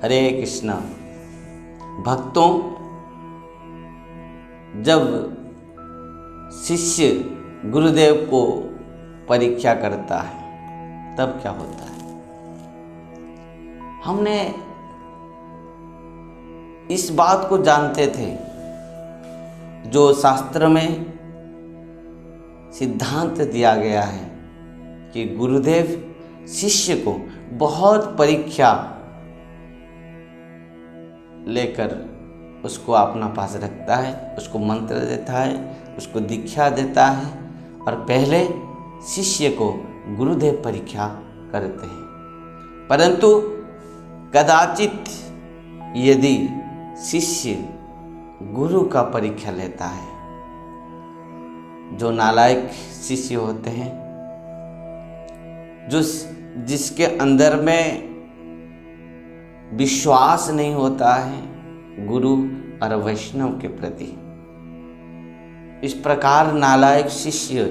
हरे कृष्णा। भक्तों, जब शिष्य गुरुदेव को परीक्षा करता है तब क्या होता है? हमने इस बात को जानते थे, जो शास्त्र में सिद्धांत दिया गया है कि गुरुदेव शिष्य को बहुत परीक्षा लेकर उसको अपना पास रखता है, उसको मंत्र देता है, उसको दीक्षा देता है और पहले शिष्य को गुरुदेव परीक्षा करते हैं। परंतु कदाचित यदि शिष्य गुरु का परीक्षा लेता है, जो नालायक शिष्य होते हैं, जिसके अंदर में विश्वास नहीं होता है गुरु और वैष्णव के प्रति, इस प्रकार नालायक शिष्य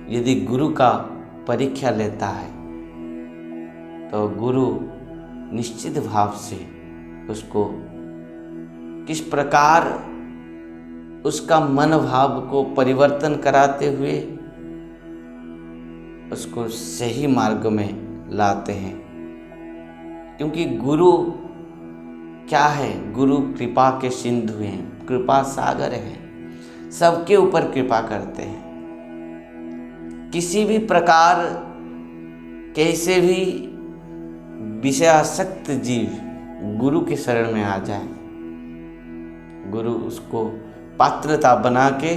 यदि गुरु का परीक्षा लेता है तो गुरु निश्चित भाव से उसको किस प्रकार उसका मन भाव को परिवर्तन कराते हुए उसको सही मार्ग में लाते हैं। क्योंकि गुरु क्या है? गुरु कृपा के सिंधु हैं, कृपा सागर हैं, सबके ऊपर कृपा करते हैं। किसी भी प्रकार कैसे भी विषयासक्त जीव गुरु के शरण में आ जाए, गुरु उसको पात्रता बना के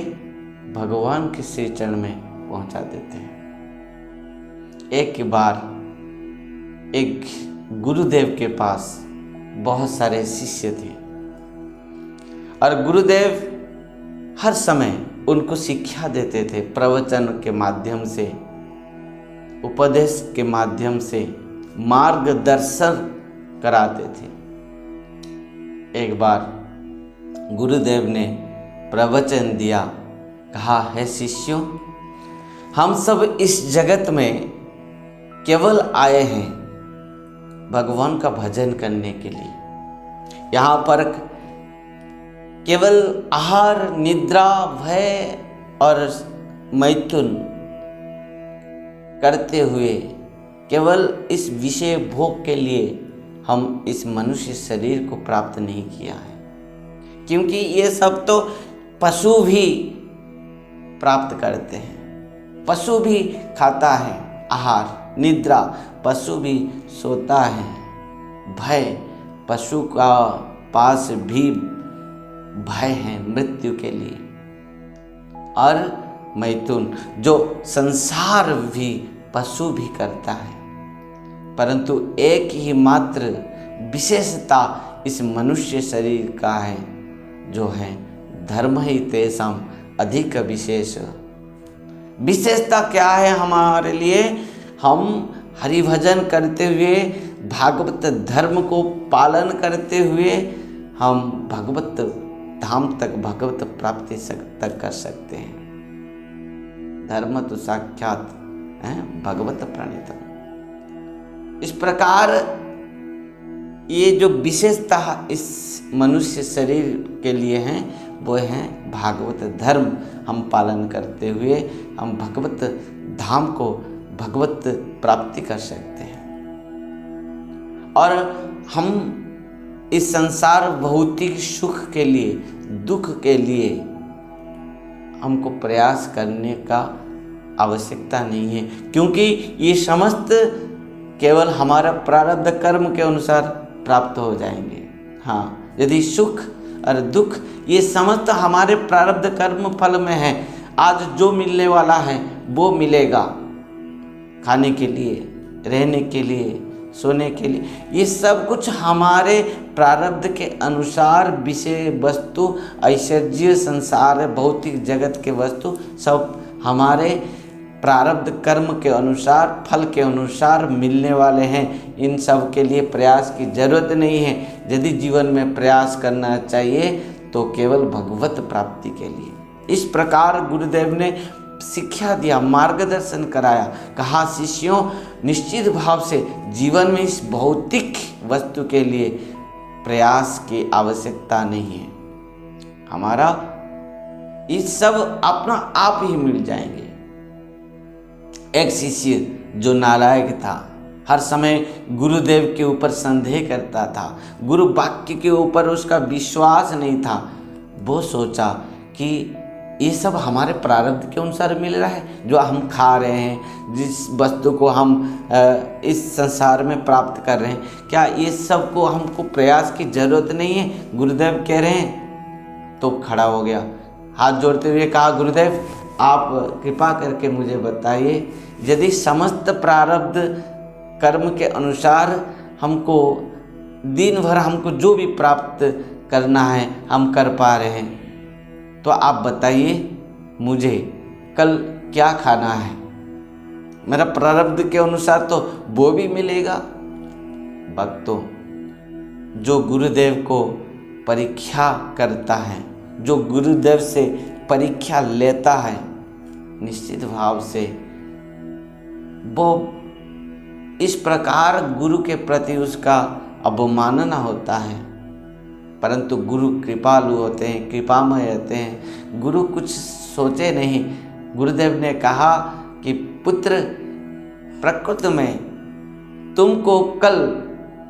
भगवान के श्री चरण में पहुंचा देते हैं। एक बार एक गुरुदेव के पास बहुत सारे शिष्य थे और गुरुदेव हर समय उनको शिक्षा देते थे, प्रवचन के माध्यम से, उपदेश के माध्यम से मार्गदर्शन कराते थे। एक बार गुरुदेव ने प्रवचन दिया, कहा है शिष्यों, हम सब इस जगत में केवल आए हैं भगवान का भजन करने के लिए। यहाँ पर केवल आहार, निद्रा, भय और मैथुन करते हुए केवल इस विषय भोग के लिए हम इस मनुष्य शरीर को प्राप्त नहीं किया है। क्योंकि ये सब तो पशु भी प्राप्त करते हैं, पशु भी खाता है आहार, निद्रा, पशु भी सोता है, भय, पशु का पास भी भय है मृत्यु के लिए, और मैथुन जो संसार भी पशु भी करता है। परंतु एक ही मात्र विशेषता इस मनुष्य शरीर का है, जो है धर्म ही तेषां अधिक विशेष। विशेषता क्या है हमारे लिए? हम हरिभजन करते हुए, भागवत धर्म को पालन करते हुए हम भगवत धाम तक, भगवत प्राप्ति तक कर सकते हैं। धर्म तो साक्षात है भगवत प्रणीतम। इस प्रकार ये जो विशेषता इस मनुष्य शरीर के लिए हैं, वो हैं भागवत धर्म हम पालन करते हुए हम भगवत धाम को, भगवत प्राप्ति कर सकते हैं। और हम इस संसार भौतिक सुख के लिए, दुख के लिए हमको प्रयास करने का आवश्यकता नहीं है, क्योंकि ये समस्त केवल हमारा प्रारब्ध कर्म के अनुसार प्राप्त हो जाएंगे। हाँ, यदि सुख और दुख ये समस्त हमारे प्रारब्ध कर्म फल में है। आज जो मिलने वाला है वो मिलेगा, खाने के लिए, रहने के लिए, सोने के लिए, ये सब कुछ हमारे प्रारब्ध के अनुसार विषय वस्तु, ऐश्वर्य, संसार, भौतिक जगत के वस्तु सब हमारे प्रारब्ध कर्म के अनुसार, फल के अनुसार मिलने वाले हैं। इन सब के लिए प्रयास की जरूरत नहीं है। यदि जीवन में प्रयास करना चाहिए तो केवल भगवत प्राप्ति के लिए। इस प्रकार गुरुदेव ने शिक्षा दिया, मार्गदर्शन कराया, कहा शिष्यों निश्चित भाव से जीवन में इस भौतिक वस्तु के लिए प्रयास की आवश्यकता नहीं है। हमारा ये सब अपना आप ही मिल जाएंगे। एक शिष्य जो नालायक था, हर समय गुरुदेव के ऊपर संदेह करता था, गुरु वाक्य के ऊपर उसका विश्वास नहीं था, वो सोचा कि ये सब हमारे प्रारब्ध के अनुसार मिल रहा है। जो हम खा रहे हैं, जिस वस्तु को हम इस संसार में प्राप्त कर रहे हैं, क्या ये सब को हमको प्रयास की जरूरत नहीं है? गुरुदेव कह रहे हैं। तो खड़ा हो गया, हाथ जोड़ते हुए कहा, गुरुदेव आप कृपा करके मुझे बताइए, यदि समस्त प्रारब्ध कर्म के अनुसार हमको दिन भर हमको जो भी प्राप्त करना है हम कर पा रहे हैं, तो आप बताइए मुझे कल क्या खाना है? मेरा प्रारब्ध के अनुसार तो वो भी मिलेगा। भक्तों, जो गुरुदेव को परीक्षा करता है, जो गुरुदेव से परीक्षा लेता है, निश्चित भाव से वो इस प्रकार गुरु के प्रति उसका अवमानना होता है। परंतु गुरु कृपालु होते हैं, कृपामय होते हैं। गुरु कुछ सोचे नहीं। गुरुदेव ने कहा कि पुत्र, प्रकृति में तुमको कल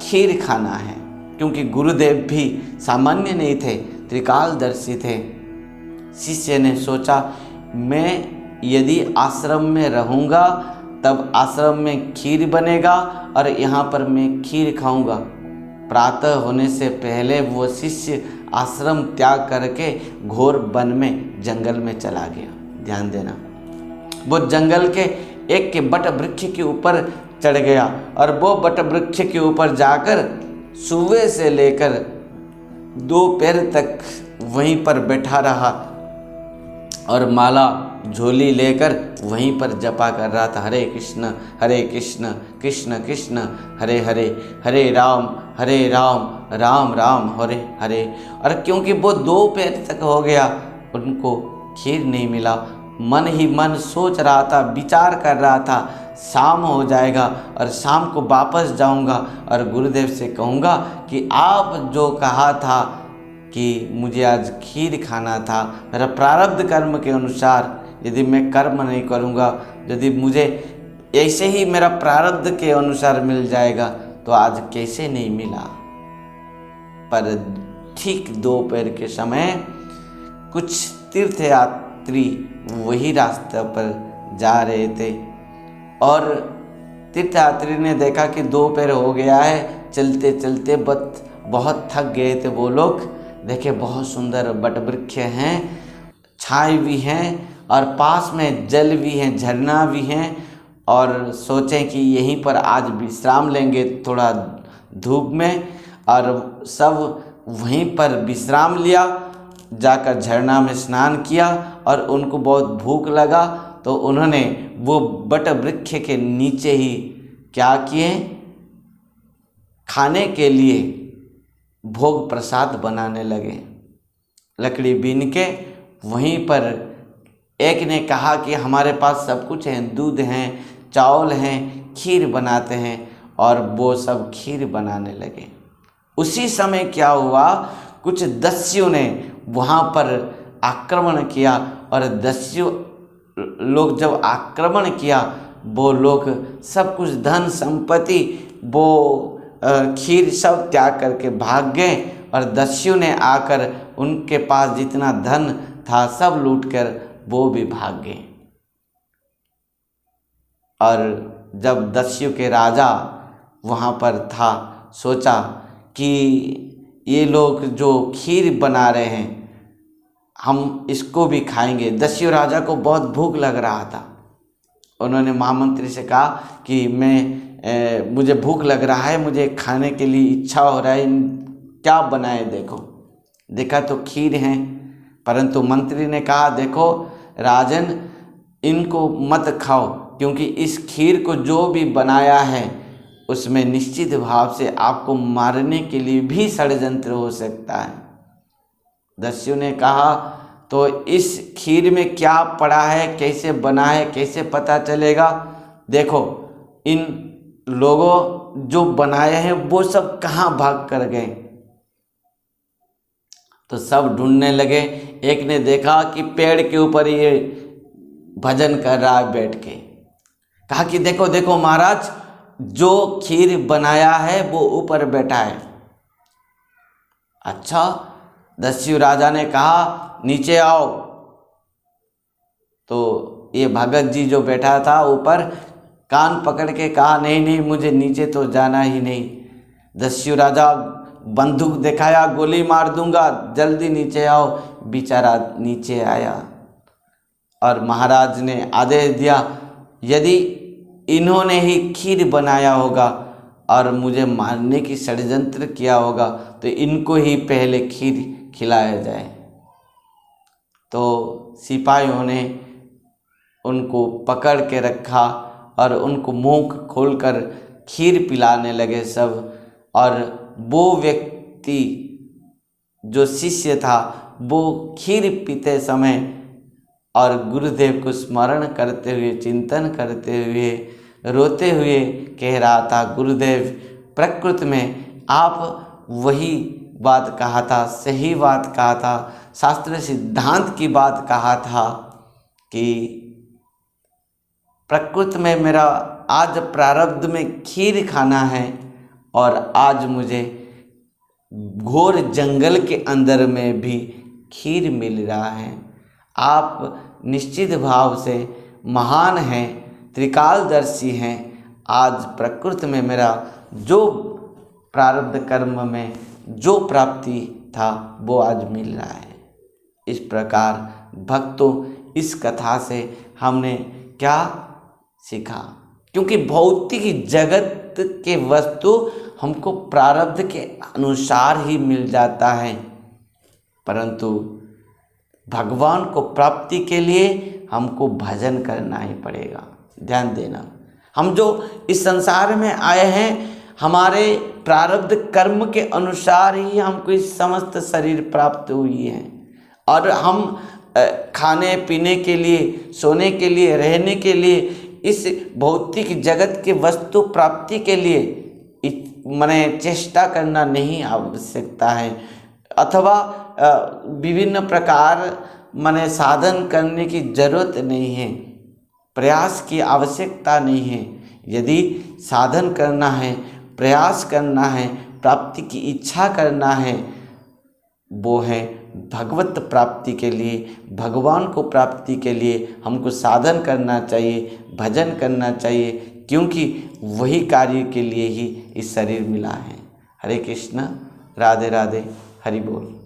खीर खाना है, क्योंकि गुरुदेव भी सामान्य नहीं थे, त्रिकालदर्शी थे। शिष्य ने सोचा, मैं यदि आश्रम में रहूँगा तब आश्रम में खीर बनेगा और यहाँ पर मैं खीर खाऊंगा। प्रातः होने से पहले वो शिष्य आश्रम त्याग करके घोर वन में जंगल में चला गया। ध्यान देना, वो जंगल के एक के बट वृक्ष के ऊपर चढ़ गया और वो बट वृक्ष के ऊपर जाकर सुबह से लेकर दोपहर तक वहीं पर बैठा रहा और माला झोली लेकर वहीं पर जपा कर रहा था। हरे कृष्ण कृष्ण कृष्ण हरे हरे, हरे राम राम राम हरे हरे। और क्योंकि वो दोपहर तक हो गया, उनको खीर नहीं मिला। मन ही मन सोच रहा था, विचार कर रहा था, शाम हो जाएगा और शाम को वापस जाऊंगा और गुरुदेव से कहूँगा कि आप जो कहा था कि मुझे आज खीर खाना था, मेरा प्रारब्ध कर्म के अनुसार यदि मैं कर्म नहीं करूँगा, यदि मुझे ऐसे ही मेरा प्रारब्ध के अनुसार मिल जाएगा तो आज कैसे नहीं मिला। पर ठीक दोपहर के समय कुछ तीर्थयात्री वही रास्ते पर जा रहे थे और तीर्थयात्री ने देखा कि दोपहर हो गया है, चलते चलते बहुत थक गए थे वो लोग। देखे बहुत सुंदर बट वृक्ष हैं, छाए भी हैं और पास में जल भी हैं, झरना भी हैं, और सोचें कि यहीं पर आज विश्राम लेंगे थोड़ा धूप में। और सब वहीं पर विश्राम लिया, जाकर झरना में स्नान किया और उनको बहुत भूख लगा तो उन्होंने वो बट वृक्ष के नीचे ही क्या किए, खाने के लिए भोग प्रसाद बनाने लगे। लकड़ी बीन के वहीं पर एक ने कहा कि हमारे पास सब कुछ है, दूध हैं, चावल हैं, खीर बनाते हैं, और वो सब खीर बनाने लगे। उसी समय क्या हुआ, कुछ दस्युओं ने वहाँ पर आक्रमण किया और दस्यु लोग जब आक्रमण किया, वो लोग सब कुछ धन संपत्ति वो खीर सब त्याग करके भाग गए और दस्यु ने आकर उनके पास जितना धन था सब लूट कर वो भी भाग गए। और जब दस्यु के राजा वहाँ पर था, सोचा कि ये लोग जो खीर बना रहे हैं हम इसको भी खाएंगे। दस्यु राजा को बहुत भूख लग रहा था। उन्होंने महामंत्री से कहा कि मुझे भूख लग रहा है, मुझे खाने के लिए इच्छा हो रहा है, क्या बनाए देखो। देखा तो खीर हैं, परंतु मंत्री ने कहा देखो राजन, इनको मत खाओ, क्योंकि इस खीर को जो भी बनाया है उसमें निश्चित भाव से आपको मारने के लिए भी षड्यंत्र हो सकता है। दस्यु ने कहा तो इस खीर में क्या पड़ा है, कैसे बना है, कैसे पता चलेगा। देखो इन लोगों जो बनाए हैं वो सब कहाँ भाग कर गए, तो सब ढूंढने लगे। एक ने देखा कि पेड़ के ऊपर ये भजन कर रहा है बैठ के। कहा कि देखो देखो महाराज, जो खीर बनाया है वो ऊपर बैठा है। अच्छा, दस्यु राजा ने कहा नीचे आओ। तो ये भगत जी जो बैठा था ऊपर, कान पकड़ के कहा नहीं नहीं, मुझे नीचे तो जाना ही नहीं। दस्यु राजा बंदूक दिखाया, गोली मार दूंगा, जल्दी नीचे आओ। बेचारा नीचे आया और महाराज ने आदेश दिया, यदि इन्होंने ही खीर बनाया होगा और मुझे मारने की षड्यंत्र किया होगा तो इनको ही पहले खीर खिलाया जाए। तो सिपाहियों ने उनको पकड़ के रखा और उनको मुंह खोलकर खीर पिलाने लगे सब। और वो व्यक्ति जो शिष्य था वो खीर पीते समय और गुरुदेव को स्मरण करते हुए, चिंतन करते हुए, रोते हुए कह रहा था, गुरुदेव प्रकृति में आप वही बात कहा था, सही बात कहा था, शास्त्र सिद्धांत की बात कहा था कि प्रकृति में मेरा आज प्रारब्ध में खीर खाना है और आज मुझे घोर जंगल के अंदर में भी खीर मिल रहा है। आप निश्चित भाव से महान हैं, त्रिकालदर्शी हैं। आज प्रकृति में मेरा जो प्रारब्ध कर्म में जो प्राप्ति था वो आज मिल रहा है। इस प्रकार भक्तों, इस कथा से हमने क्या सीखा? क्योंकि भौतिक जगत के वस्तु हमको प्रारब्ध के अनुसार ही मिल जाता है, परंतु भगवान को प्राप्ति के लिए हमको भजन करना ही पड़ेगा। ध्यान देना, हम जो इस संसार में आए हैं हमारे प्रारब्ध कर्म के अनुसार ही हमको इस समस्त शरीर प्राप्त हुई है। और हम खाने पीने के लिए, सोने के लिए, रहने के लिए, इस भौतिक जगत के वस्तु प्राप्ति के लिए माने चेष्टा करना नहीं आवश्यकता है, अथवा विभिन्न प्रकार माने साधन करने की जरूरत नहीं है, प्रयास की आवश्यकता नहीं है। यदि साधन करना है, प्रयास करना है, प्राप्ति की इच्छा करना है, वो है भगवत प्राप्ति के लिए, भगवान को प्राप्ति के लिए हमको साधन करना चाहिए, भजन करना चाहिए, क्योंकि वही कार्य के लिए ही इस शरीर मिला है। हरे कृष्ण, राधे राधे, हरि बोल।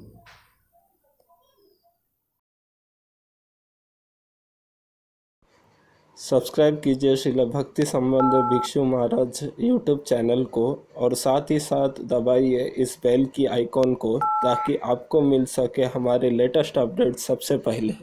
सब्सक्राइब कीजिए श्रील भक्ति संबंध भिक्षु महाराज यूट्यूब चैनल को और साथ ही साथ दबाइए इस बेल की आइकॉन को ताकि आपको मिल सके हमारे लेटेस्ट अपडेट सबसे पहले।